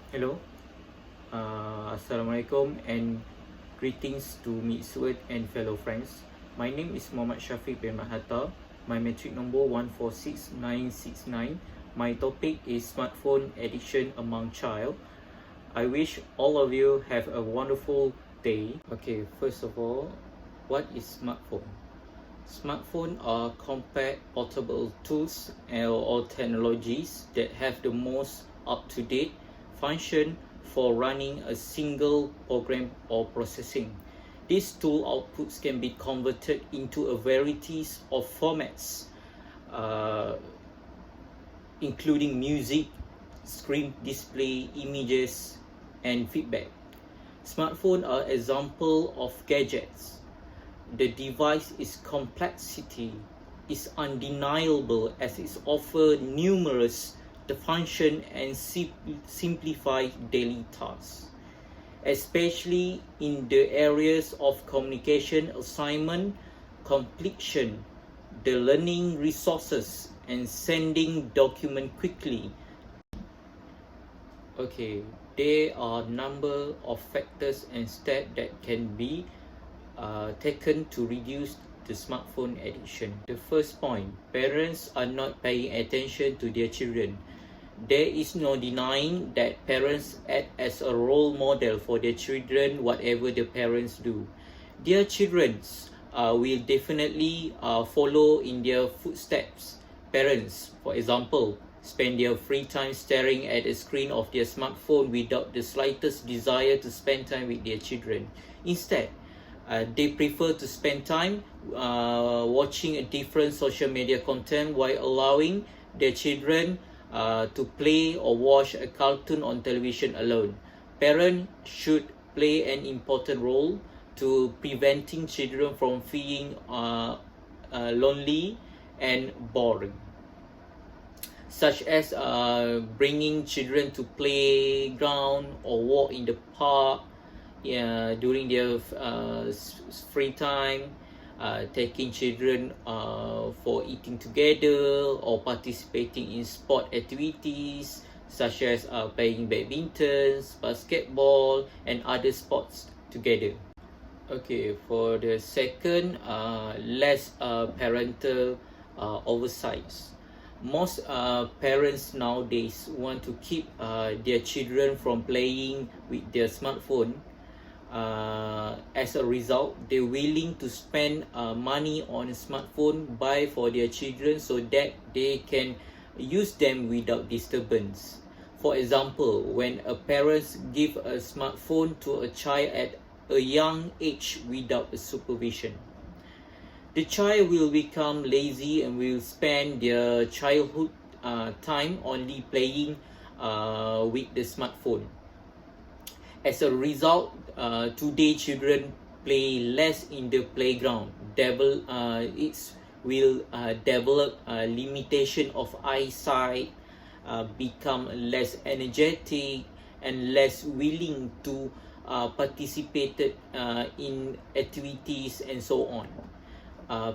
Hello, Assalamualaikum and greetings to Mixword and fellow friends. My name is Muhammad Syafiq bin Hata. My metric number 146969. My topic is smartphone addiction among child. I wish all of you have a wonderful day. Okay, first of all, what is smartphone? Smartphones are compact portable tools or technologies that have the most up-to-date function for running a single program or processing. These tool outputs can be converted into a varieties of formats, uh, including music, screen display, images, and feedback. Smartphones are example of gadgets. The device's complexity is undeniable as it offers numerous the function and simplify daily tasks, especially in the areas of communication, assignment, completion, the learning resources, and sending document quickly. Okay, there are number of factors and steps that can be taken to reduce the smartphone addiction. The first point, parents are not paying attention to their children. There is no denying that parents act as a role model for their children, whatever the parents do. Their children will definitely follow in their footsteps. Parents, for example, spend their free time staring at the screen of their smartphone without the slightest desire to spend time with their children. Instead, they prefer to spend time watching a different social media content while allowing their children to play or watch a cartoon on television alone. Parents should play an important role to preventing children from feeling lonely and boring, such as bringing children to playground or walk in the park during their free time, taking children for eating together or participating in sport activities such as playing badminton, basketball, and other sports together. Okay, for the second, less parental oversight. Most parents nowadays want to keep their children from playing with their smartphone. As a result, they're willing to spend money on a smartphone buy for their children so that they can use them without disturbance. For example, when a parent give a smartphone to a child at a young age without supervision, the child will become lazy and will spend their childhood time only playing with the smartphone. As a result, today children play less in the playground. It will develop a limitation of eyesight, become less energetic, and less willing to participate in activities and so on.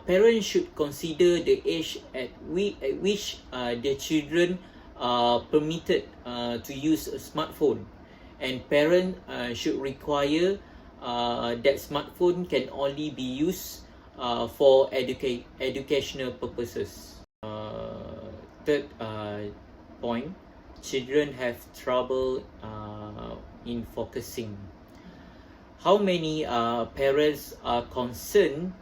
Parents should consider the age at which their children are permitted to use a smartphone, and parents should require that smartphone can only be used for educational purposes. Third point, children have trouble in focusing. How many parents are concerned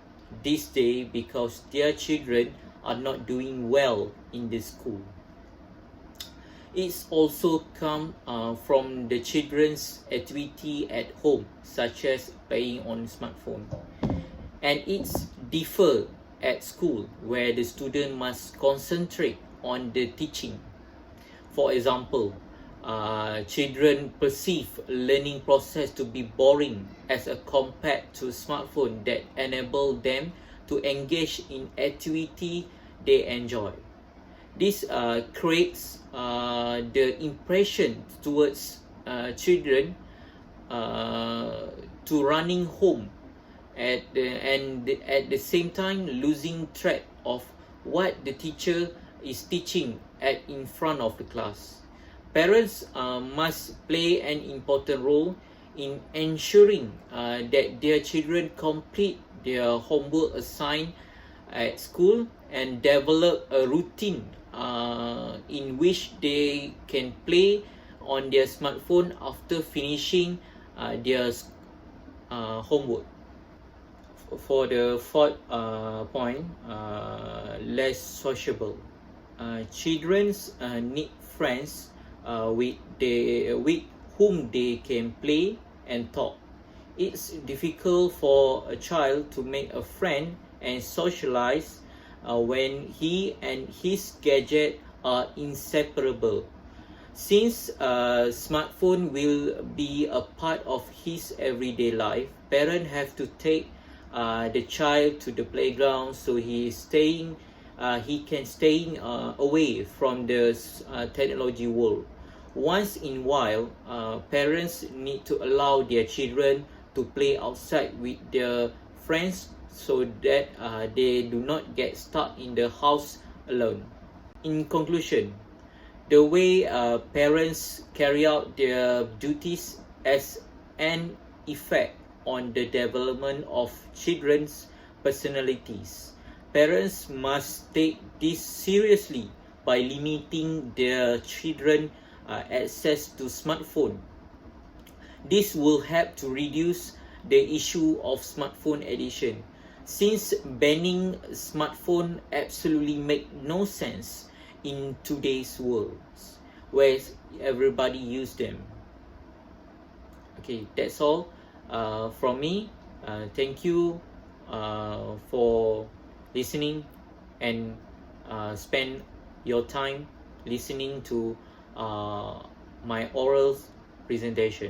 this day because their children are not doing well in the school? It's also come from the children's activity at home, such as playing on smartphone. And it's differ at school, where the student must concentrate on the teaching. For example, children perceive learning process to be boring as compared to smartphone that enable them to engage in activity they enjoy. This creates the impression towards children to running home and at the same time losing track of what the teacher is teaching in front of the class. Parents must play an important role in ensuring that their children complete their homework assigned at school and develop a routine in which they can play on their smartphone after finishing their homework. For the fourth point, less sociable. Children need friends with whom they can play and talk. It's difficult for a child to make a friend and socialize when he and his gadget are inseparable. Since smartphone will be a part of his everyday life, parents have to take the child to the playground so he can staying away from the technology world. Once in a while, parents need to allow their children to play outside with their friends so that they do not get stuck in the house alone. In conclusion, the way parents carry out their duties has an effect on the development of children's personalities. Parents must take this seriously by limiting their children access to smartphone. This will help to reduce the issue of smartphone addiction, since banning smartphone absolutely make no sense in today's world where everybody use them. Okay, that's all from me. Thank you for listening and spend your time listening to my oral presentation.